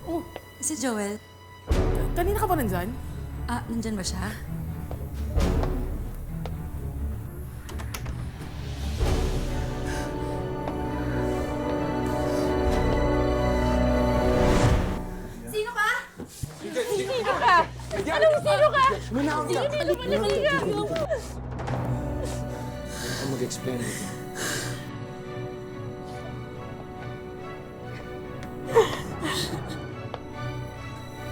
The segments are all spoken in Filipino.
Oh, si Joel. Kanina ka ba nandyan? Nandyan ba siya? Sino ka? Sino ka? Anong sino ka? Sige, lumalaki ka! Ako mag-explain.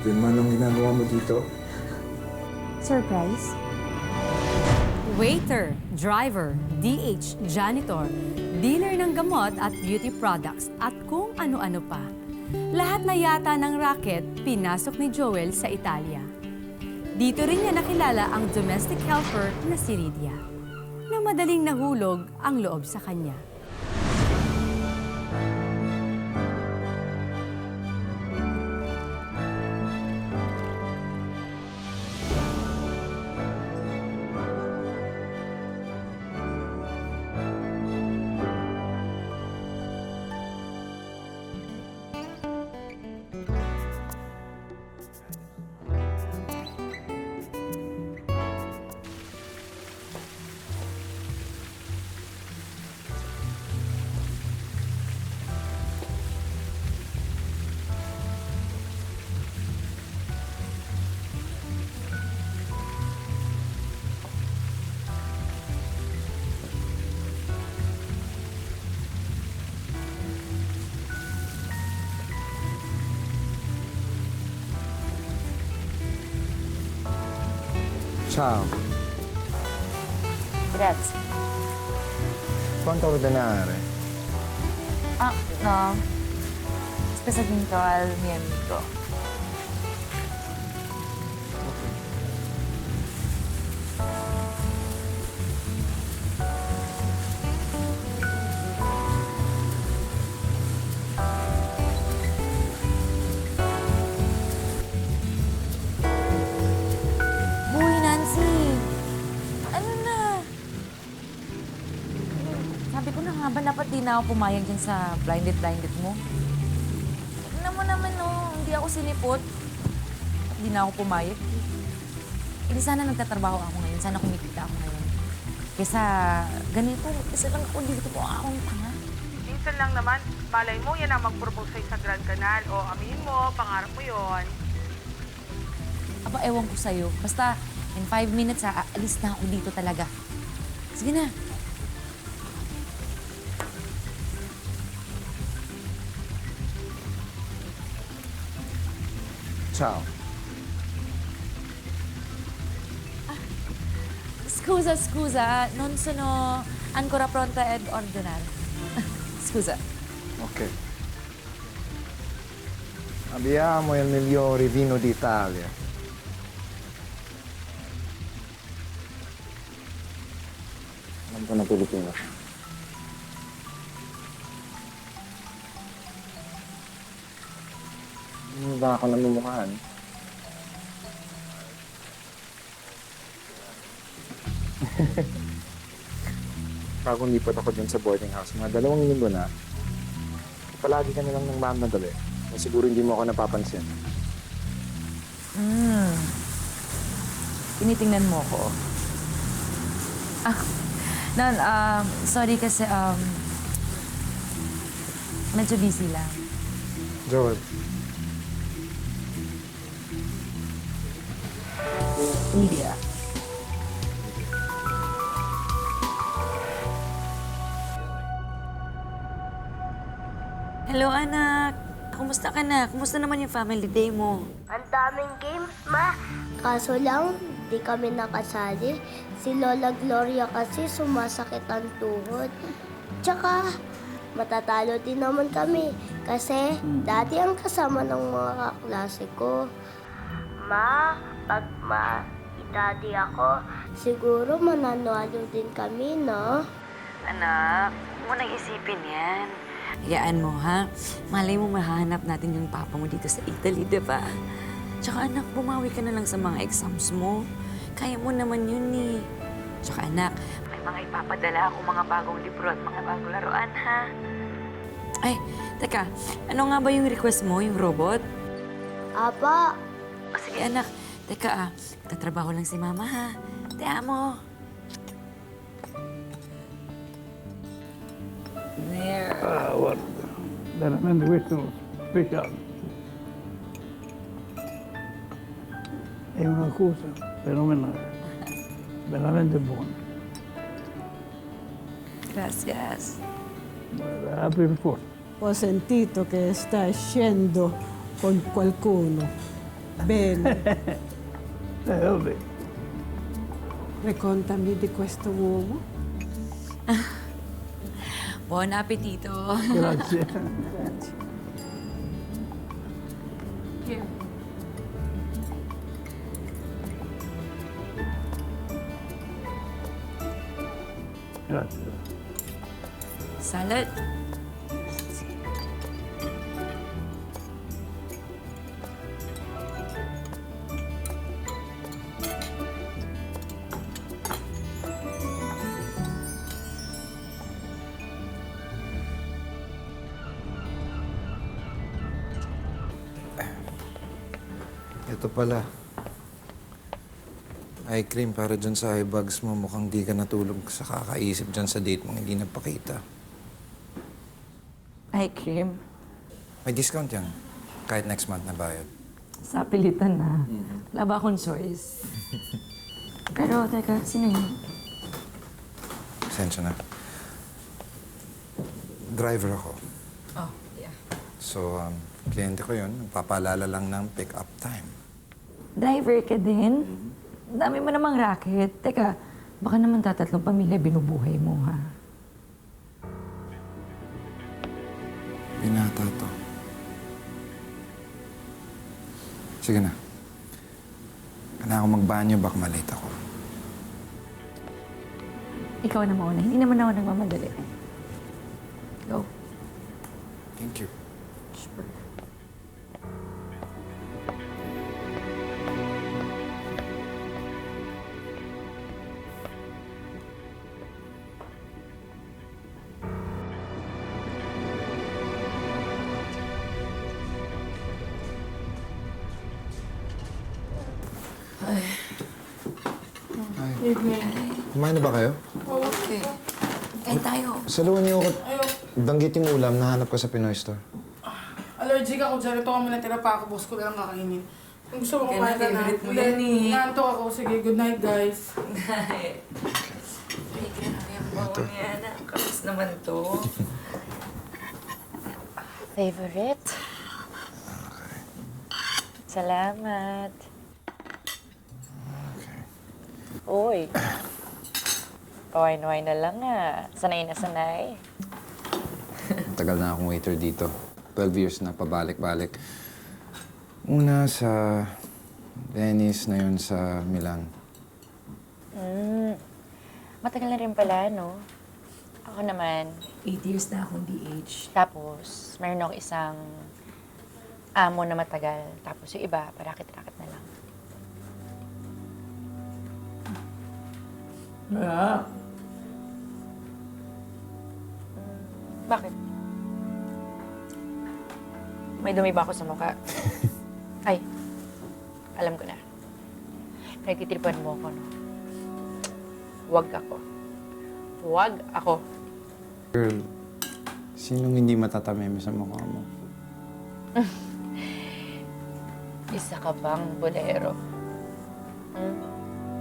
Vilma, anong ginagawa mo dito? Surprise? Waiter, driver, DH, janitor, dealer ng gamot at beauty products at kung ano-ano pa. Lahat na yata ng racket pinasok ni Joel sa Italia. Dito rin niya nakilala ang domestic helper na si Rydia, na madaling nahulog ang loob sa kanya. Ciao. Grazie. Quanto ordenare? No. Specifico al mio amico. Uy, Nancy! Ano na? Sabi ko na nga ba, dapat di na ako pumayag dyan sa blinded mo? Tignan mo naman, no. Hindi ako sinipot. Hindi na ako pumayag. Hindi sana nagtatrabaho ako ngayon. Sana kumikita ako ngayon. Kesa ganito, isa lang ako dito po akong tanga. Minsan lang naman, malay mo, yan ang mag-propose sa'yo sa Grand Canal. O aminin mo, pangarap mo yon. Aba, ewan ko sa'yo. Basta, in 5 minutes, aalis na ako dito talaga. Sige na. Ciao. Scusa. Non sono ancora pronta ad ordinare. Scusa. Ok. Abbiamo il migliore vino d'Italia. Alam ko na Pilipino. Hindi ba ako namumukhaan? Bagong lipat ako dun sa boarding house, mga 2 linggo na, palagi ka na lang ng madali. Siguro hindi mo ako napapansin. Tinitingnan mo ko. Nan, sorry kasi, medyo busy lang. Joel, Lydia. Hello, anak. Kumusta ka na? Kumusta naman yung family day mo? Ang daming games, ma. Kaso lang, di kami nakasali. Si Lola Gloria kasi sumasakit ang tuhod. Tsaka, matatalo din naman kami. Kasi, dati ang kasama ng mga kaklase ko. Ma, pag daddy ako, siguro mananalo din kami, no? Anak, huwag mo nang isipin yan. Hayaan mo, ha? Malay mo mahanap natin yung papa mo dito sa Italy, di ba? Tsaka anak, bumawi ka na lang sa mga exams mo. Kaya mo naman yun, eh. Tsaka anak, may mga ipapadala ako mga bagong libro at mga bagong laruan, ha? Ay, teka. Ano nga ba yung request mo, yung robot? Apa, O, sige, anak. Teka, tatrabaho lang si Mama, ha? Te amo. There. Guarda, veramente questo è uno speciale. È una cosa fenomenale, veramente buona. Gracias. Apri per forza. Ho sentito che stai scendo con qualcuno. Bene, Vabbè. raccontami di questo uomo. Buon appetito. Grazie. Grazie. Salad. Ito pala. Eye cream para dyan sa eye bags mo. Mukhang di ka natulog sa kakaisip dyan sa date mong hindi nagpakita. Eye cream. May discount yan. Kahit next month na bayad. Sa pilitan na. Wala ba akong choice? Pero, teka, sino yun? Pasensya na. Driver ako. Oh, yeah. So, kliyente ko yun. Nagpapaalala lang ng pick-up time. Driver ka din? Ang dami mo namang racket. Teka, baka naman tatatlong pamilya binubuhay mo, ha? Binata to. Sige na. Kailangan ako magbanyo, baka malate ako. Ikaw na mauna. Hindi naman ako nagmamadali. Go. Thank you. Kumain na ba kayo? Okay. Kain tayo. Saluhan niyo ako. Danggit yung ulam, nahanap ko sa Pinoy store. Allergic ako dyan. Ito kami natira pa ako. Boss ko lang kakainin. Kung gusto mo kumain ka na. favorite mo yan eh. Nantok ako. Sige, good night guys. Ay, grabe ang bawa niya. Kamis naman to. Favorite? Salamat. Uy. Kaway-naway na lang ah. Sanay na sanay. Tagal na akong waiter dito. 12 years na, pabalik-balik. Una sa Venice, na yun sa Milan. Matagal na rin pala, no? Ako naman. 8 years na akong DH. Tapos, meron ako isang amo na matagal. Tapos yung iba, parakit-rakit na lang. Bakit? May dumi ba ako sa mukha? Ay, alam ko na. Nagtitripan mo ako, no? Huwag ako. Huwag ako. Girl, sinong hindi matatameme sa mukha mo? Isa ka bang bolero?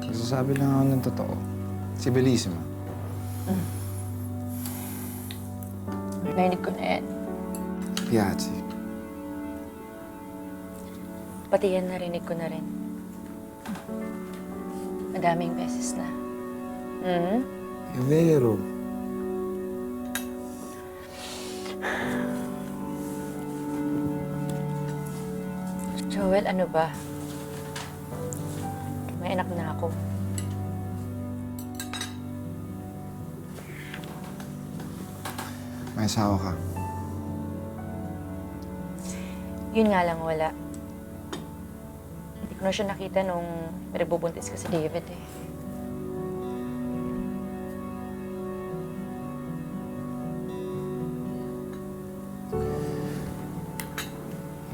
Nagsasabi lang ako ng totoo. Si Bellissima. Narinig ko na yan. Piazzi. Pati yan narinig ko na rin. Madaming beses na. È vero. Joel, ano ba? May anak na ako. May asawa ka. Yun nga lang wala. Hindi ko na siya nakita nung nagbubuntis ka si David eh.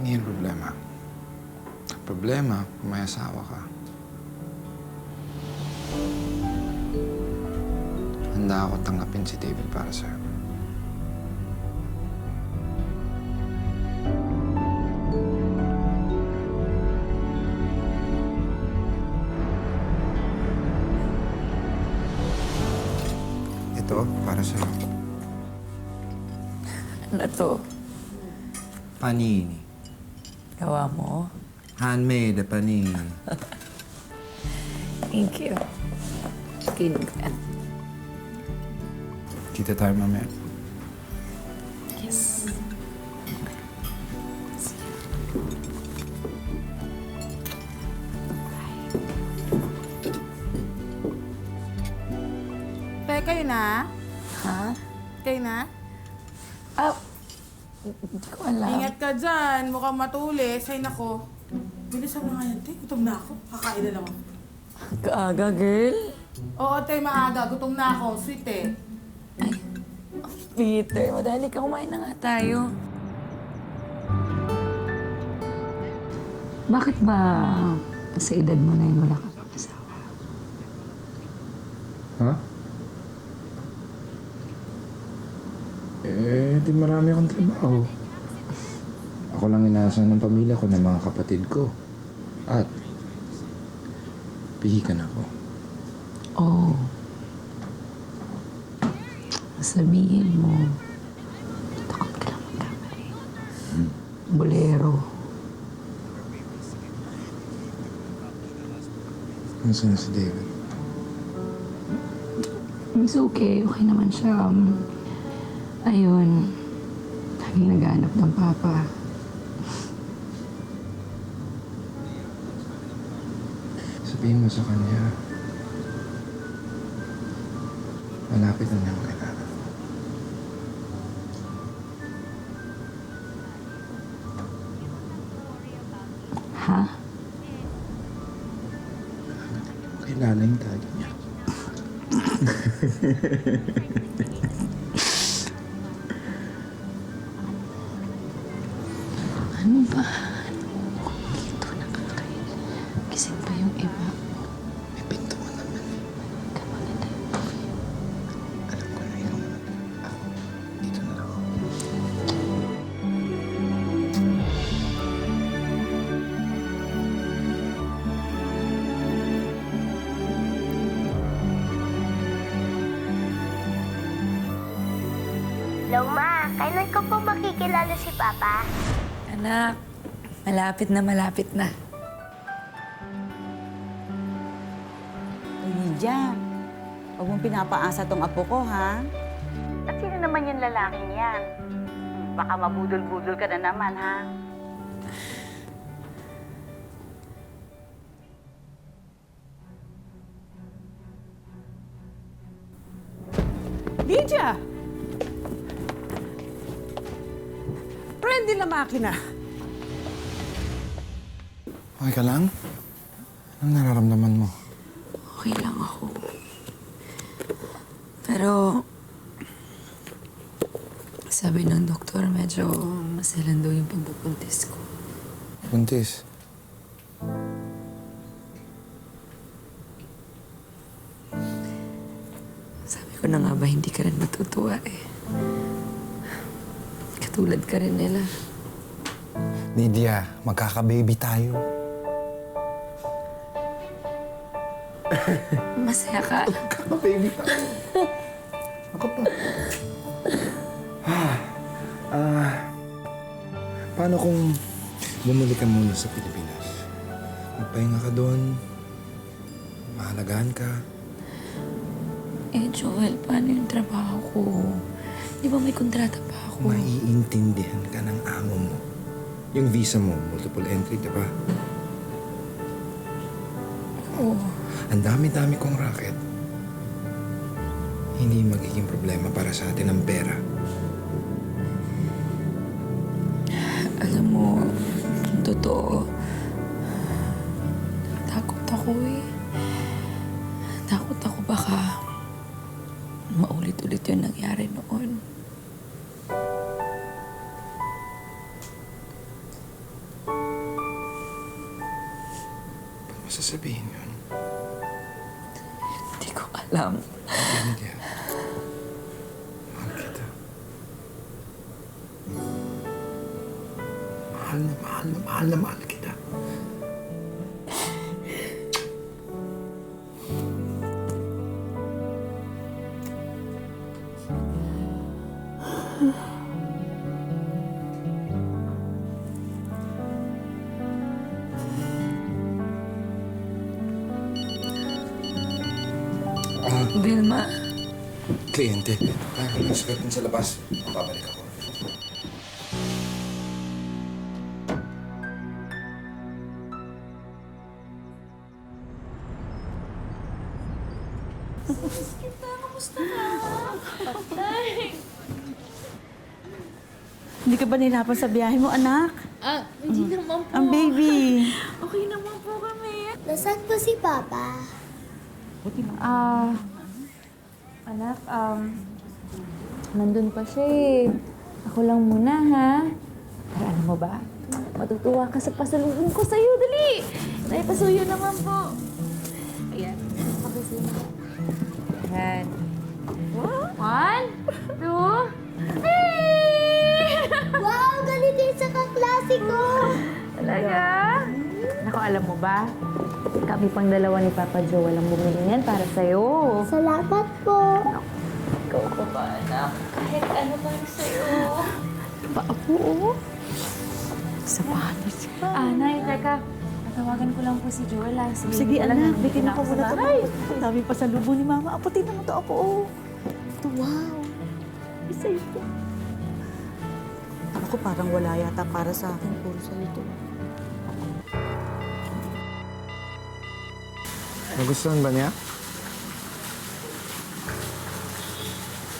Hindi yan problema. Problema, may asawa ka. Handa ako tanggapin si David para sa'yo. Ito, para sa'yo. Ano to? Panini. Gawa mo? Handmade, panini. Thank you. Kingan. Kita tayo mamaya. Yes. Kayo na? Ha? Kayo na? Ah, hindi ko alam. Ingat ka dyan. Mukhang matulis. Ay, nako. Bilisan mo nga yan, te. Gutom na ako. Kakain na lang ako. Kaaga, girl. Oo, te. Maaga. Gutom na ako. Sweet, eh. Peter, madali ka. Kumain na nga tayo. Bakit ba sa edad mo na yun wala ka pang asawa? Ha? Di marami akong trabaho. Ako lang inaasahan ng pamilya ko ng mga kapatid ko. At, pihikan ako. Oh. Sabihin mo, takot ka lang magkamali. Bolero. Nasaan si David? It's okay. Okay naman siya. Ayun. Laging naghahanap ng papa. Sabihin mo sa kanya, malapit na niya makilala. Ha? Makilala yung daddy niya. Ano ba? Dito nakakain. Gising pa yung iba. May pintuan naman. Kamali tayo. Alam ko na ikaw na. Ako, dito na lang ako. Hello, Ma. Kailan ko po makikilala si Papa? Anak, malapit na. Lydia, huwag mong pinapaasa tong apo ko, ha? At sino naman yung lalaking yan? Baka mabudol-budol ka na naman, ha? Lydia! Prende la makina. Okay ka lang? Anong nararamdaman mo? Okay lang ako. Pero, sabi ng doktor, medyo maselan daw yung pagbubuntis ko. Buntis. Sabi ko na nga ba, hindi ka rin matutuwa eh. Katulad ka rin nila. Lydia, magkaka-baby tayo. Masaya ka. Magkaka-baby tayo. Ako pa. Paano kung bumalik ka muna sa Pilipinas? Magpahinga ka doon. Mahalagaan ka. Eh, Joel, paano yung trabaho ko? Di ba may kontrata pa ako? Maiintindihan ka ng amo mo. Yung visa mo, multiple entry, di ba? Oo. Ang dami-dami kong racket. Hindi magiging problema para sa atin ang pera. Alam mo, totoo. Takot ako eh. Takot ako baka maulit-ulit yung nangyari noon. sasabihin yun? Hindi ko alam. India. Mahal kita. Mahal na mahal kita. Vilma. Kliyente. Nasulat din sa labas. Babalik ako. Hindi ka ba nahirapan sa biyahe mo, anak? Hindi naman po. Ang baby. Okay naman po kami. Nasaan po si Papa? Anak, nandun pa siya eh. Ako lang muna, ha? Pero alam mo ba, matutuwa ka sa pasalubong ko sa'yo. Dali! May pasuyo naman po. Ayan. Pagkasino ko. Ayan. 1, 2, hey! Wow, ganito yung sa kaklase ko! Talaga? Naku, alam mo ba? Kami pang dalawa ni Papa Joel ang bumili niyan para sa'yo. Salamat po. Ikaw pa ba, anak? Kahit ano lang sa'yo. Paapo, oh. Sa panis. Nay, teka. Natawagan ko lang po si Joel, ha? Sige, anak. Bikin ako muna ito. Ang dami pa sa lubo ni Mama. Aputin naman ito ako, oh. Ito, wow. Isa ito. Ako parang wala yata para sa akin. Puro sa ito. Nagustuhan ba niya?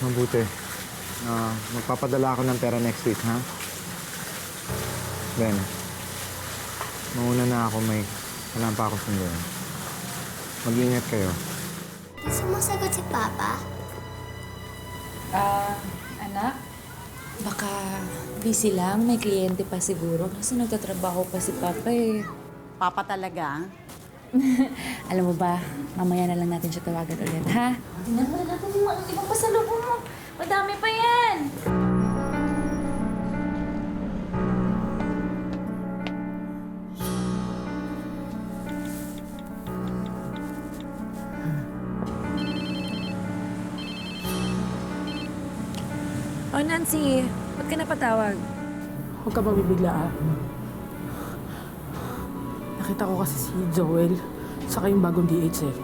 Mabuti. Magpapadala ako ng pera next week, ha? Then, mauna na ako. May alam pa ako sunduin. Mag-ingat kayo. Di sumasagot si Papa? Anak? Baka busy lang. May kliyente pa siguro. Kasi nagtatrabaho pa si Papa eh. Papa talaga? Alam mo ba, mamaya na lang natin siya tawagan ulit, ha? Tingnan mo na natin yung mga ibang pasalubong mo. Madami pa yan! Oh, Nancy, ba't ka napatawag? Huwag ka mabibigla, ah. Nakita ko kasi si Joel, saka yung bagong DH eh.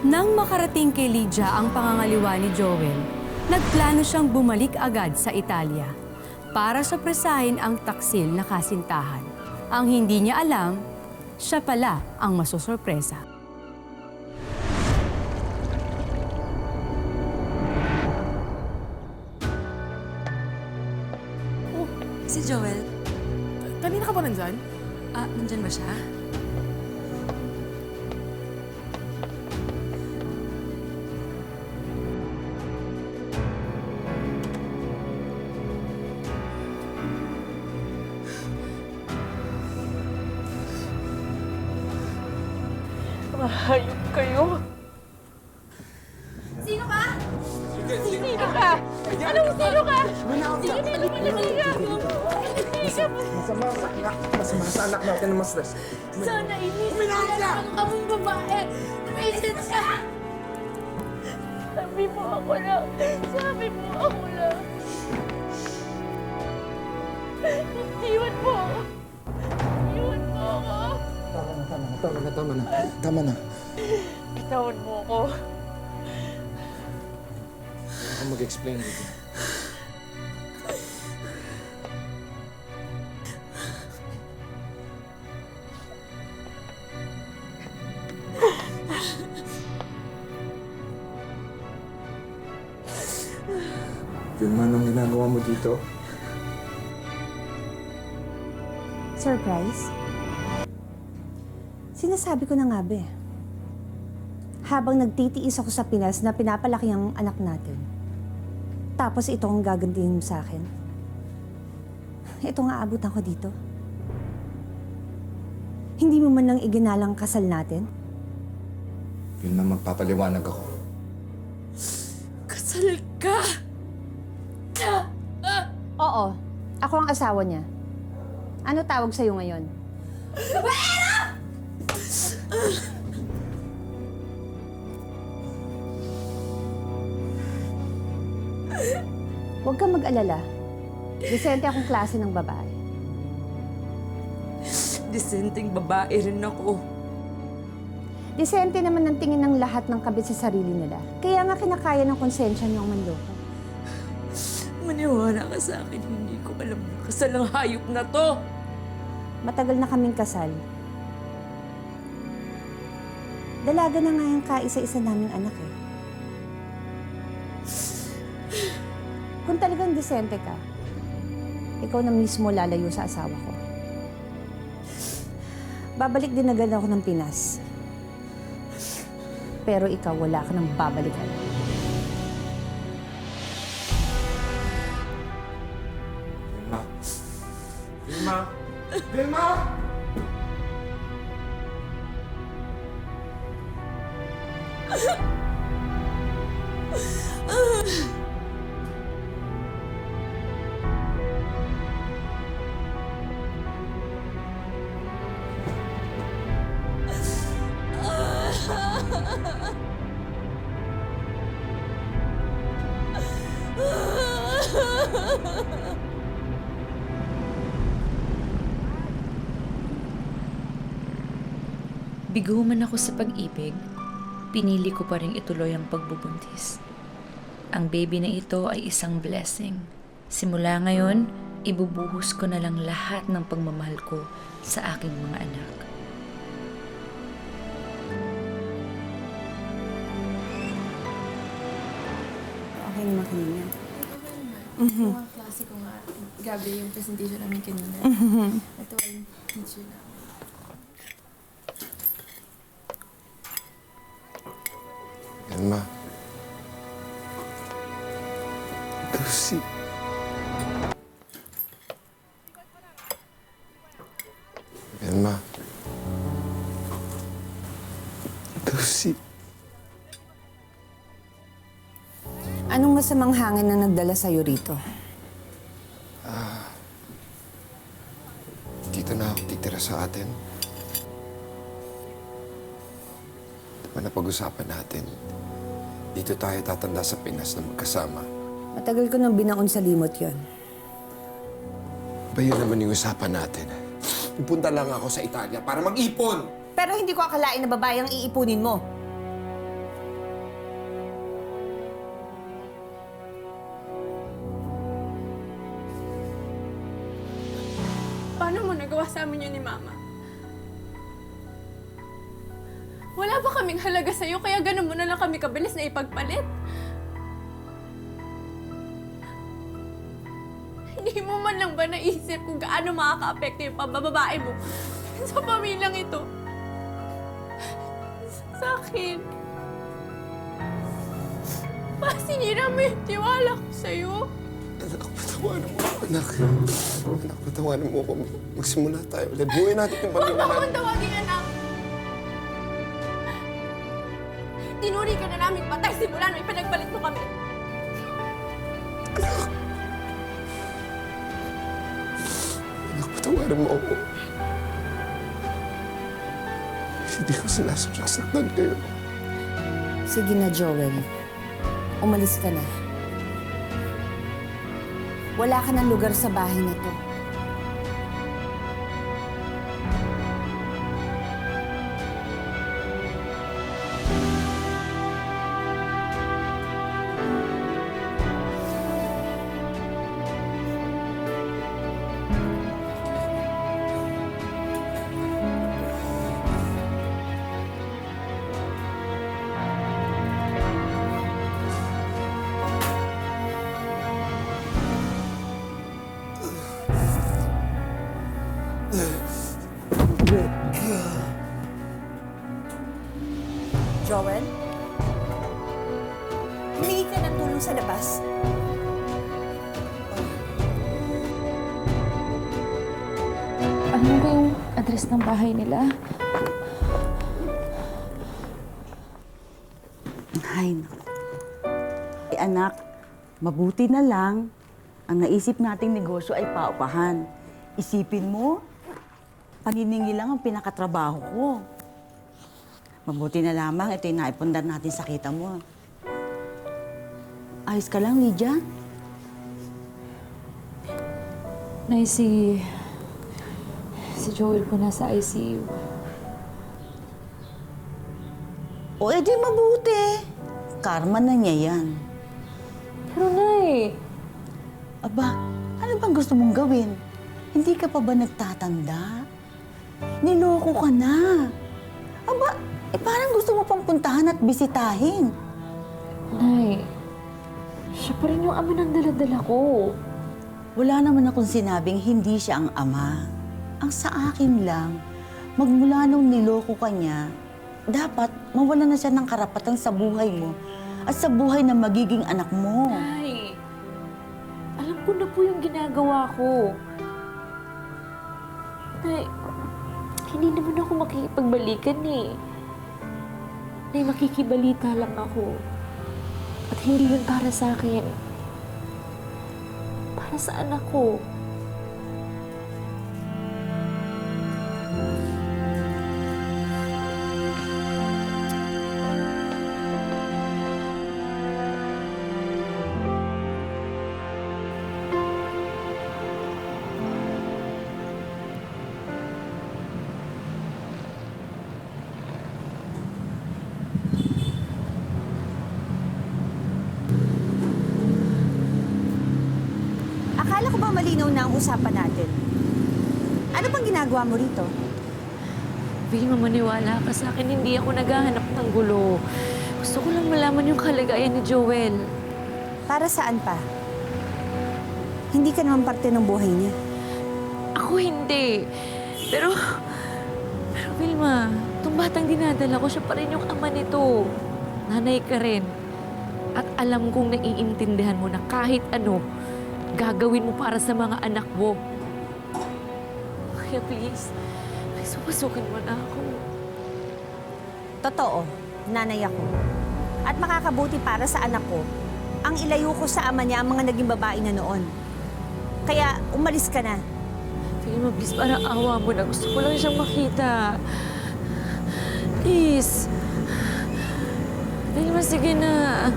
Nang makarating kay Lydia ang pangangaliwa ni Joel, nagplano siyang bumalik agad sa Italia para sorpresahin ang taksil na kasintahan. Ang hindi niya alam, siya pala ang masosorpresa. Si Joel, Kanina ka ba nandyan? nandyan ba siya? Mahayop kayo. Sino ka? Sino ka? Anong sino ka? Sige na, lumalaki ka. Masama sa anak natin na mas-stress. Sana inisip na lang kamong babae. Tumisit siya. Sabi mo ako lang. Sabi mo ako lang. Iwan mo ako. Iwan mo ako. Tama na. Bitawan mo ako. Ako mag-explain dito. Vilma, anong ginagawa mo dito? Surprise? Sinasabi ko na nga ba eh. Habang nagtitiis ako sa Pinas na pinapalaki ang anak natin, tapos ito ang gagantihin mo sa akin. ito nga abutan ko dito. Hindi mo man lang iginalang kasal natin? Yun na magpapaliwanag ako. Kasal ka! Oo, ako ang asawa niya. Ano tawag sa'yo ngayon? Huwag kang mag-alala. Disente akong klase ng babae. Disenteng babae rin ako. Disente naman ang tingin ng lahat ng kabit sa sarili nila. Kaya nga kinakaya ng konsensya niyong manloko. Maniwala ka sa akin, hindi ko alam na kasal ang hayop na to. Matagal na kaming kasal. Dalaga na nga yung kaisa-isa naming anak eh. Kung talagang disente ka, ikaw na mismo lalayo sa asawa ko. Babalik din agad ako ng Pinas. Pero ikaw, wala ka nang babalikan. Vilma! Vilma! Bigo man ako sa pag-ibig, pinili ko pa rin ituloy ang pagbubuntis. Ang baby na ito ay isang blessing. Simula ngayon, ibubuhos ko na lang lahat ng pagmamahal ko sa aking mga anak. Okay naman kanina. Mga klase ko nga. Grabe yung presentation namin kanina. Ito ay teacher na. Vilma. Lucy. Vilma. Lucy. Anong masamang hangin na nagdala sa'yo rito? Dito na ako titira sa atin. Diba napag-usapan natin? Dito tayo tatanda sa Pinas na magkasama. Matagal ko nang binaon sa limot yon. Ba yun naman yung usapan natin? Pupunta lang ako sa Italia para mag-ipon! Pero hindi ko akalain na babae ang iipunin mo. Paano mo nagawa sa amin yun ni Mama? Wala ba kaming halaga sa'yo kaya ganun mo na lang kami kabilis na ipagpalit? Hindi mo man lang ba naisip kung gaano makaka-apekto yung pambababae mo sa pamilyang ito? Sa akin. Sinira mo yung tiwala ko sa'yo. Anak, patawanan mo ako, anak. Anak, patawanan mo ako. Magsimula tayo ulit. Buhay natin yung Huwag pamilya mo natin. akong tawagin, anak! Tinuri ka na namin patay simula nung ipinagpalit mo kami. Anak, patawanan mo ako. Hindi ko sinasaktan kayo. Sige na, Joel. Umalis ka na. Wala ka ng lugar sa bahay na to. Joel? Humingi ka ng tulong sa labas. Ano ba yung address ng bahay nila? Ay, naku. Anak, mabuti na lang ang naisip nating negosyo ay paupahan. Isipin mo, paniningi lang ang pinakatrabaho ko. Mabuti na lamang ito yung naipundar natin sa kita mo. Ayos ka lang, Lydia? Nay, si Joel po nasa ICU. O, edi mabuti. Karma na niya yan. Pero Nay, Aba, ano bang gusto mong gawin? Hindi ka pa ba nagtatanda? Niloko ka na. Aba, parang gusto mo pang puntahan at bisitahin. Nay, siya pa rin yung ama ng daladala ko. Wala naman akong sinabing hindi siya ang ama. Ang sa akin lang, magmula nung niloko ka niya, dapat mawala na siya ng karapatan sa buhay mo at sa buhay ng magiging anak mo. Nay, alam ko na po yung ginagawa ko. Nay, hindi naman ako makikipagbalikan eh. Nay, makikibalita lang ako. At hindi yun para sa akin. Para sa anak ko. Akala ko ba malinaw na ang usapan natin? Ano bang ginagawa mo rito? Vilma, maniwala ka sa akin, hindi ako naghahanap ng gulo. Gusto ko lang malaman yung kalagayan ni Joel. Para saan pa? Hindi ka naman parte ng buhay niya. Ako hindi. Pero Vilma, itong batang dinadala ko, siya pa rin yung ama nito. Nanay ka rin. At alam kong naiintindihan mo na kahit ano, gagawin mo para sa mga anak mo. Kaya please pasukin mo na ako. Totoo, nanay ako. At makakabuti para sa anak ko, ang ilayo ko sa ama niya ang mga naging babae na noon. Kaya umalis ka na. Vilma, please, parang awa mo na. Gusto ko lang siyang makita. Please. Vilma, sige na.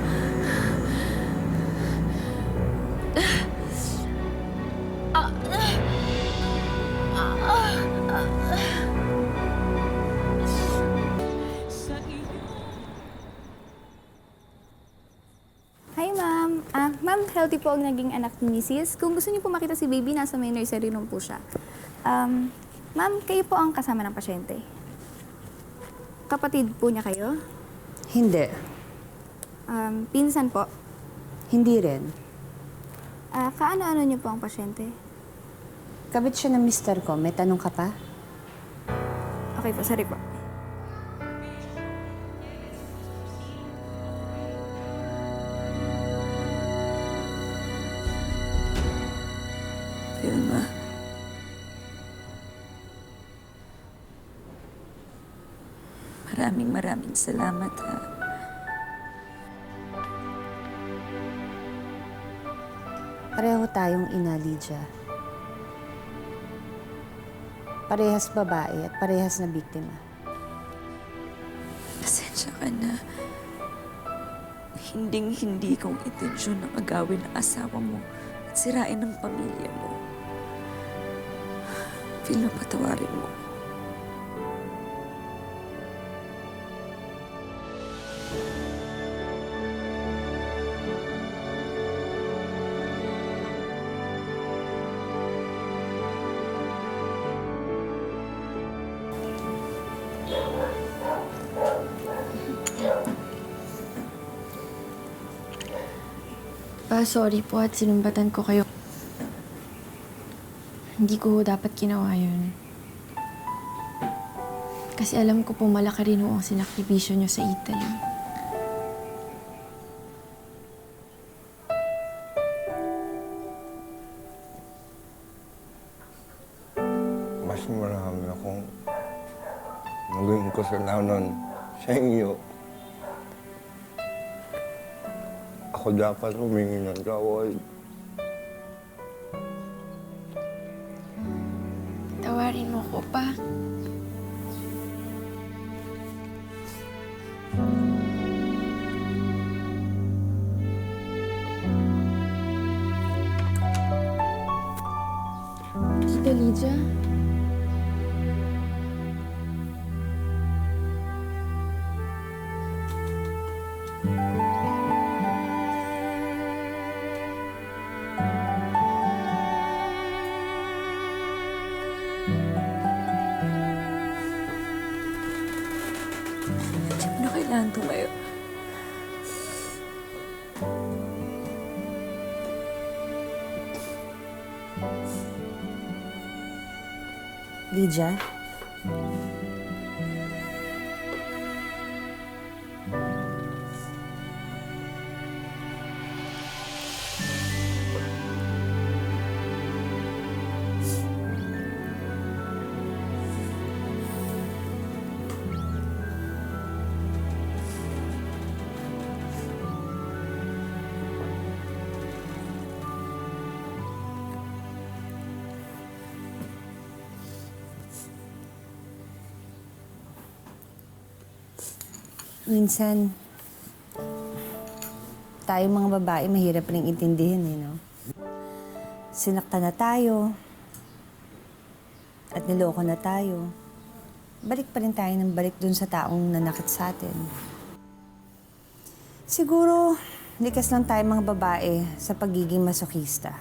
Hi, ma'am. Ma'am, healthy po ang naging anak ni Mrs. Kung gusto niyo po makita si baby, nasa may nursery room po siya. Ma'am, kayo po ang kasama ng pasyente. Kapatid po niya kayo? Hindi. Pinsan po? Hindi rin. Kaano-ano niyo po ang pasyente? Kabit siya ng mister ko. May tanong ka pa? Okay po, sorry po. Vilma. Maraming salamat, ha. Pareho tayong ina, Lydia. Parehas babae at parehas na biktima. Pasensya ka na. Hinding-hindi kong intensyon na agawin ang asawa mo at sirain ang pamilya mo. Vilma, patawarin mo. Sorry po at sinumbatan ko kayo. Hindi ko dapat ginawa yun. Kasi alam ko po malaki rin ang sinakripisyo niyo sa Italy. Mas marami akong maging kasalanan sa inyo. Ako dapat humingi ng tawad. Tawarin mo ko pa. Tita Lydia? Hindi mo na kailangan tumayo. Lydia? Minsan, tayo mga babae, mahirap rin intindihin, no? Sinaktan na tayo, at niloko na tayo. Balik pa rin tayo ng balik dun sa taong nanakit sa atin. Siguro, likas lang tayo mga babae sa pagiging masokista.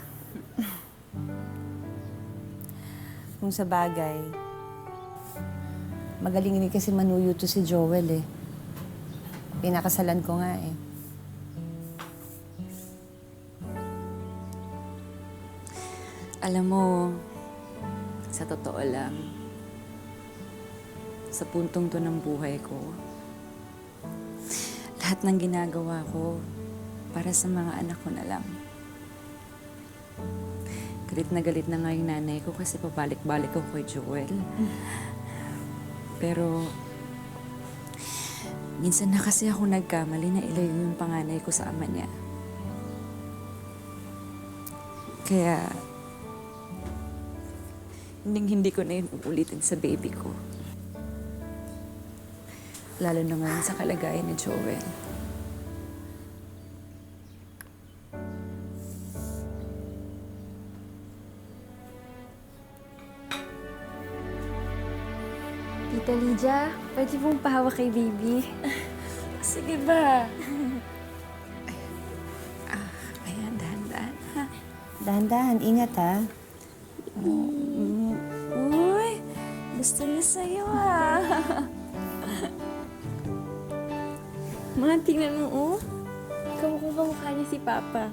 Kung sa bagay, magaling rin kasi manuyo to si Joel, eh. Pinakasalan ko nga, eh. Alam mo, sa totoo lang, sa puntong to ng buhay ko, lahat ng ginagawa ko para sa mga anak ko na lang. Galit na nga yung nanay ko kasi pabalik-balik ko kay Joel. Pero, minsan na kasi ako nagkamali na ilayo yung panganay ko sa ama niya. Kaya, hindi ko na yun uulitin sa baby ko. Lalo na ngayon sa kalagayan ni Joel. Tita Lydia, pwede pong pahawak kay baby. Sige ba? Ayan, dahan-dahan, ha? Dahan-dahan, ingat, ha? Uy, gusto niya sa'yo, ha? Mga tingnan mo, oh. Kamukha niya si Papa.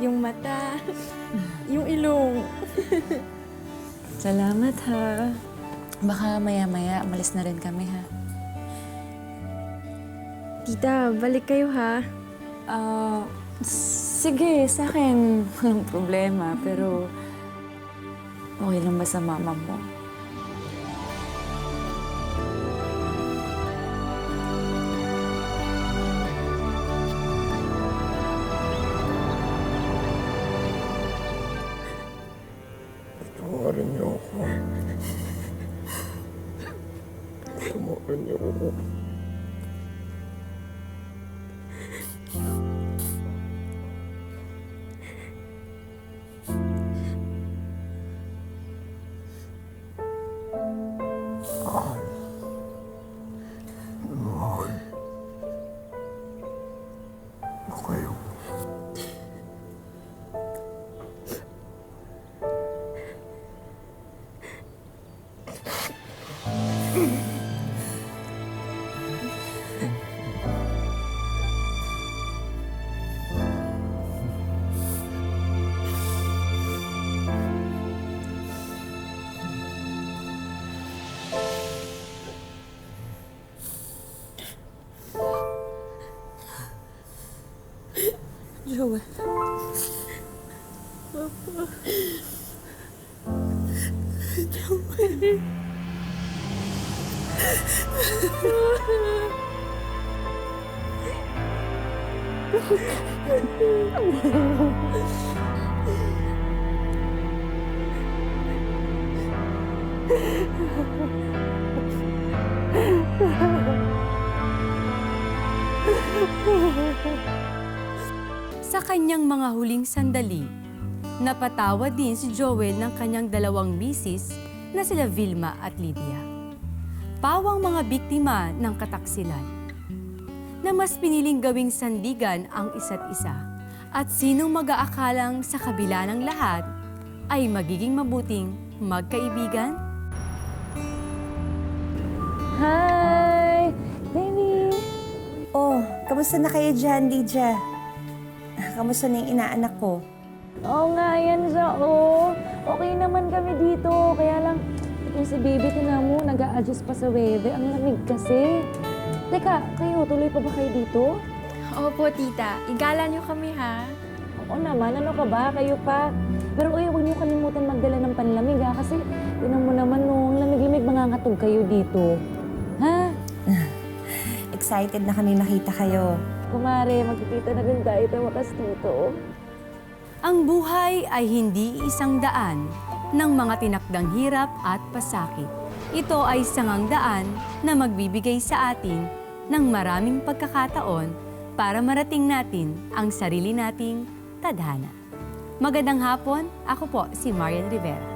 Yung mata, yung ilong. Salamat, ha? Baka maya-maya, umalis na rin kami, ha? Tita, balik kayo, ha? Sige, sa akin, walang problema. Pero, okay lang ba sa mama mo? Tawarin niyo ako. Tawarin niyo ako. Joel. Papa. Sa kanyang mga huling sandali, napatawa din si Joel ng kanyang dalawang misis na sila Vilma at Lydia. Pawang mga biktima ng kataksilan na mas piniling gawing sandigan ang isa't isa at sinong mag-aakalang sa kabila ng lahat ay magiging mabuting magkaibigan? Hi! Baby! Oh, kamusta na kayo dyan, Lydia? Kamusta na yung inaanak ko? Oo nga, yan siya, oh. Okay naman kami dito. Kaya lang, yung si baby, tinan mo, nag-a-adjust pa sa weather. Ang lamig kasi. Teka, kayo, tuloy pa ba kayo dito? Opo, tita. Igala niyo kami, ha? Oo naman, ano ka ba? Kayo pa. Pero uy, huwag niyo kalimutan magdala ng panlamig, ha? Kasi, tinan mo naman, no, ang lamig-lamig, mangangatog kayo dito. Ha? Excited na kami makita kayo. Kumare, magkikita na rin tayo tayo wakas dito. Ang buhay ay hindi isang daan ng mga tinakdang hirap at pasakit. Ito ay sangang daan na magbibigay sa atin ng maraming pagkakataon para marating natin ang sarili nating tadhana. Magandang hapon, ako po si Marian Rivera.